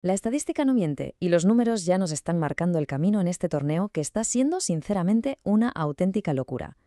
La estadística no miente y los números ya nos están marcando el camino en este torneo que está siendo, sinceramente, una auténtica locura.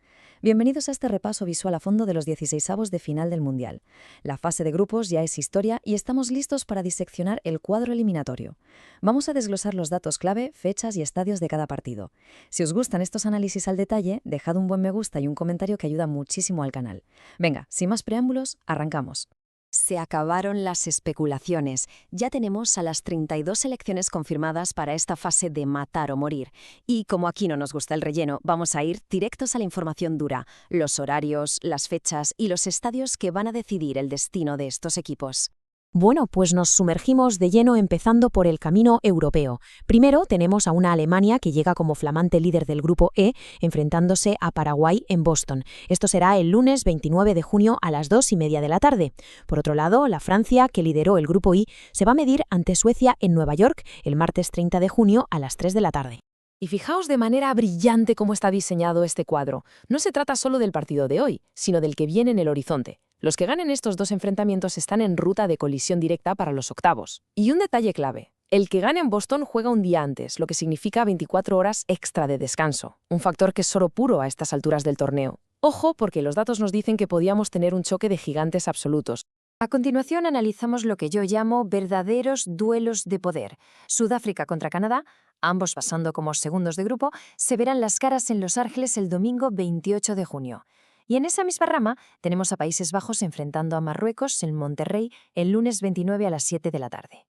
Bienvenidos a este repaso visual a fondo de los 16avos de final del Mundial. La fase de grupos ya es historia y estamos listos para diseccionar el cuadro eliminatorio. Vamos a desglosar los datos clave, fechas y estadios de cada partido. Si os gustan estos análisis al detalle, dejad un buen me gusta y un comentario que ayuda muchísimo al canal. Venga, sin más preámbulos, arrancamos. Se acabaron las especulaciones. Ya tenemos a las 32 selecciones confirmadas para esta fase de matar o morir. Y como aquí no nos gusta el relleno, vamos a ir directos a la información dura, los horarios, las fechas y los estadios que van a decidir el destino de estos equipos. Bueno, pues nos sumergimos de lleno empezando por el camino europeo. Primero tenemos a una Alemania que llega como flamante líder del grupo E, enfrentándose a Paraguay en Boston. Esto será el lunes 29 de junio a las 2:30 de la tarde. Por otro lado, la Francia, que lideró el grupo I, se va a medir ante Suecia en Nueva York el martes 30 de junio a las 3 de la tarde. Y fijaos de manera brillante cómo está diseñado este cuadro. No se trata solo del partido de hoy, sino del que viene en el horizonte. Los que ganen estos dos enfrentamientos están en ruta de colisión directa para los octavos. Y un detalle clave. El que gane en Boston juega un día antes, lo que significa 24 horas extra de descanso. Un factor que es oro puro a estas alturas del torneo. Ojo, porque los datos nos dicen que podíamos tener un choque de gigantes absolutos. A continuación analizamos lo que yo llamo verdaderos duelos de poder. Sudáfrica contra Canadá, ambos pasando como segundos de grupo, se verán las caras en Los Ángeles el domingo 28 de junio. Y en esa misma rama tenemos a Países Bajos enfrentando a Marruecos en Monterrey el lunes 29 a las 7 de la tarde.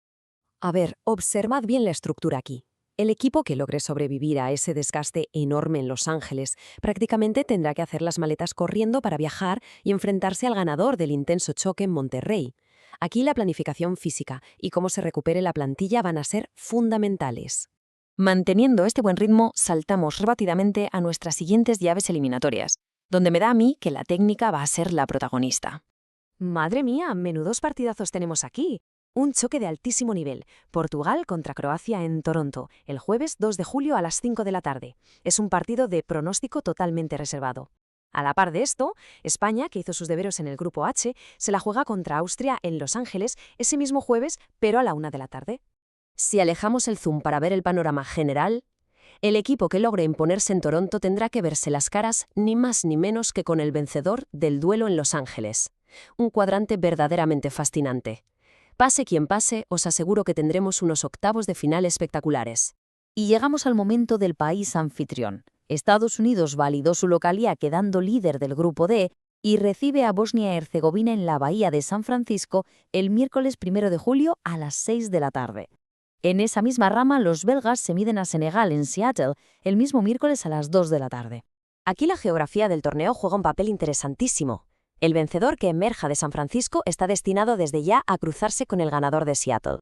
A ver, observad bien la estructura aquí. El equipo que logre sobrevivir a ese desgaste enorme en Los Ángeles prácticamente tendrá que hacer las maletas corriendo para viajar y enfrentarse al ganador del intenso choque en Monterrey. Aquí la planificación física y cómo se recupere la plantilla van a ser fundamentales. Manteniendo este buen ritmo, saltamos rápidamente a nuestras siguientes llaves eliminatorias, donde me da a mí que la técnica va a ser la protagonista. Madre mía, menudos partidazos tenemos aquí. Un choque de altísimo nivel. Portugal contra Croacia en Toronto, el jueves 2 de julio a las 5 de la tarde. Es un partido de pronóstico totalmente reservado. A la par de esto, España, que hizo sus deberes en el grupo H, se la juega contra Austria en Los Ángeles ese mismo jueves, pero a la 1 de la tarde. Si alejamos el zoom para ver el panorama general, el equipo que logre imponerse en Toronto tendrá que verse las caras ni más ni menos que con el vencedor del duelo en Los Ángeles. Un cuadrante verdaderamente fascinante. Pase quien pase, os aseguro que tendremos unos octavos de final espectaculares. Y llegamos al momento del país anfitrión. Estados Unidos validó su localía quedando líder del grupo D y recibe a Bosnia y Herzegovina en la bahía de San Francisco el miércoles 1 de julio a las 6 de la tarde. En esa misma rama, los belgas se miden a Senegal en Seattle el mismo miércoles a las 2 de la tarde. Aquí la geografía del torneo juega un papel interesantísimo. El vencedor que emerja de San Francisco está destinado desde ya a cruzarse con el ganador de Seattle.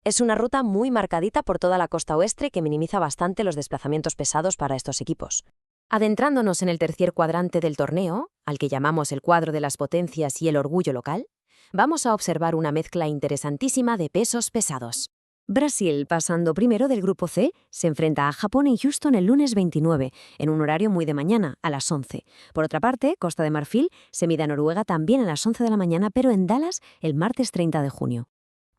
Es una ruta muy marcadita por toda la costa oeste que minimiza bastante los desplazamientos pesados para estos equipos. Adentrándonos en el tercer cuadrante del torneo, al que llamamos el cuadro de las potencias y el orgullo local, vamos a observar una mezcla interesantísima de pesos pesados. Brasil, pasando primero del grupo C, se enfrenta a Japón en Houston el lunes 29, en un horario muy de mañana, a las 11. Por otra parte, Costa de Marfil se mide a Noruega también a las 11 de la mañana, pero en Dallas el martes 30 de junio.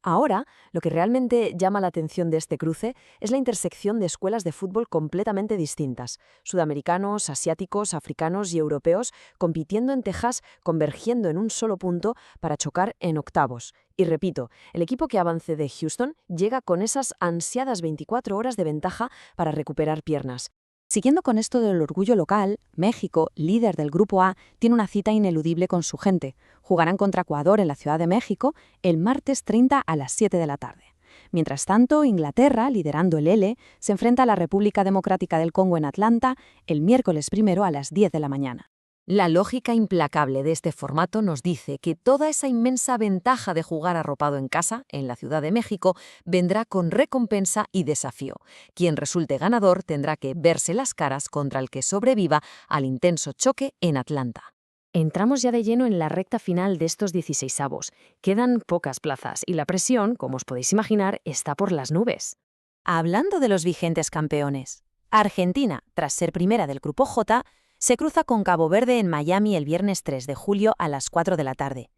Ahora, lo que realmente llama la atención de este cruce es la intersección de escuelas de fútbol completamente distintas, sudamericanos, asiáticos, africanos y europeos, compitiendo en Texas, convergiendo en un solo punto para chocar en octavos. Y repito, el equipo que avance de Houston llega con esas ansiadas 24 horas de ventaja para recuperar piernas. Siguiendo con esto del orgullo local, México, líder del Grupo A, tiene una cita ineludible con su gente. Jugarán contra Ecuador en la Ciudad de México el martes 30 a las 7 de la tarde. Mientras tanto, Inglaterra, liderando el L, se enfrenta a la República Democrática del Congo en Atlanta el miércoles 1 a las 10 de la mañana. La lógica implacable de este formato nos dice que toda esa inmensa ventaja de jugar arropado en casa, en la Ciudad de México, vendrá con recompensa y desafío. Quien resulte ganador tendrá que verse las caras contra el que sobreviva al intenso choque en Atlanta. Entramos ya de lleno en la recta final de estos 16avos. Quedan pocas plazas y la presión, como os podéis imaginar, está por las nubes. Hablando de los vigentes campeones, Argentina, tras ser primera del Grupo J, se cruza con Cabo Verde en Miami el viernes 3 de julio a las 4 de la tarde.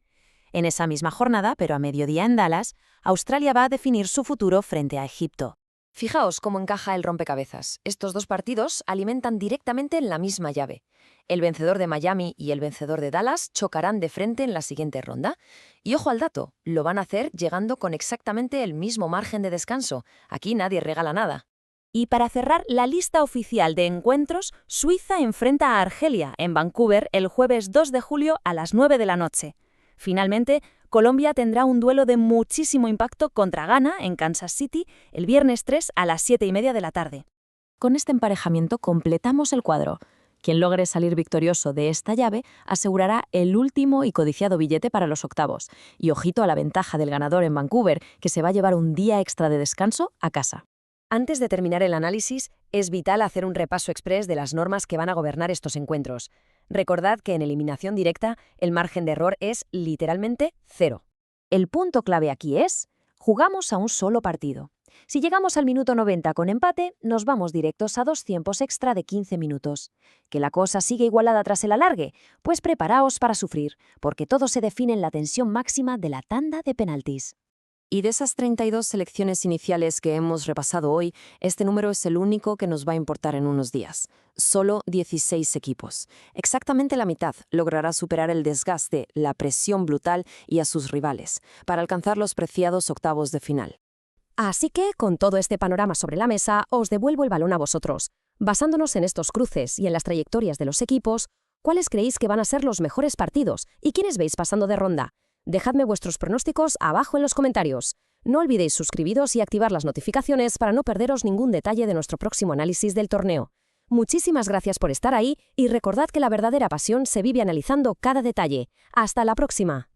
En esa misma jornada, pero a mediodía en Dallas, Australia va a definir su futuro frente a Egipto. Fijaos cómo encaja el rompecabezas. Estos dos partidos alimentan directamente en la misma llave. El vencedor de Miami y el vencedor de Dallas chocarán de frente en la siguiente ronda. Y ojo al dato, lo van a hacer llegando con exactamente el mismo margen de descanso. Aquí nadie regala nada. Y para cerrar la lista oficial de encuentros, Suiza enfrenta a Argelia en Vancouver el jueves 2 de julio a las 9 de la noche. Finalmente, Colombia tendrá un duelo de muchísimo impacto contra Ghana en Kansas City el viernes 3 a las 7:30 de la tarde. Con este emparejamiento completamos el cuadro. Quien logre salir victorioso de esta llave asegurará el último y codiciado billete para los octavos. Y ojito a la ventaja del ganador en Vancouver, que se va a llevar un día extra de descanso a casa. Antes de terminar el análisis, es vital hacer un repaso express de las normas que van a gobernar estos encuentros. Recordad que en eliminación directa el margen de error es literalmente 0. El punto clave aquí es, jugamos a un solo partido. Si llegamos al minuto 90 con empate, nos vamos directos a 2 tiempos extra de 15 minutos. ¿Que la cosa sigue igualada tras el alargue? Pues preparaos para sufrir, porque todo se define en la tensión máxima de la tanda de penaltis. Y de esas 32 selecciones iniciales que hemos repasado hoy, este número es el único que nos va a importar en unos días. Solo 16 equipos. Exactamente la mitad logrará superar el desgaste, la presión brutal y a sus rivales, para alcanzar los preciados octavos de final. Así que, con todo este panorama sobre la mesa, os devuelvo el balón a vosotros. Basándonos en estos cruces y en las trayectorias de los equipos, ¿cuáles creéis que van a ser los mejores partidos y quiénes veis pasando de ronda? Dejadme vuestros pronósticos abajo en los comentarios. No olvidéis suscribiros y activar las notificaciones para no perderos ningún detalle de nuestro próximo análisis del torneo. Muchísimas gracias por estar ahí y recordad que la verdadera pasión se vive analizando cada detalle. ¡Hasta la próxima!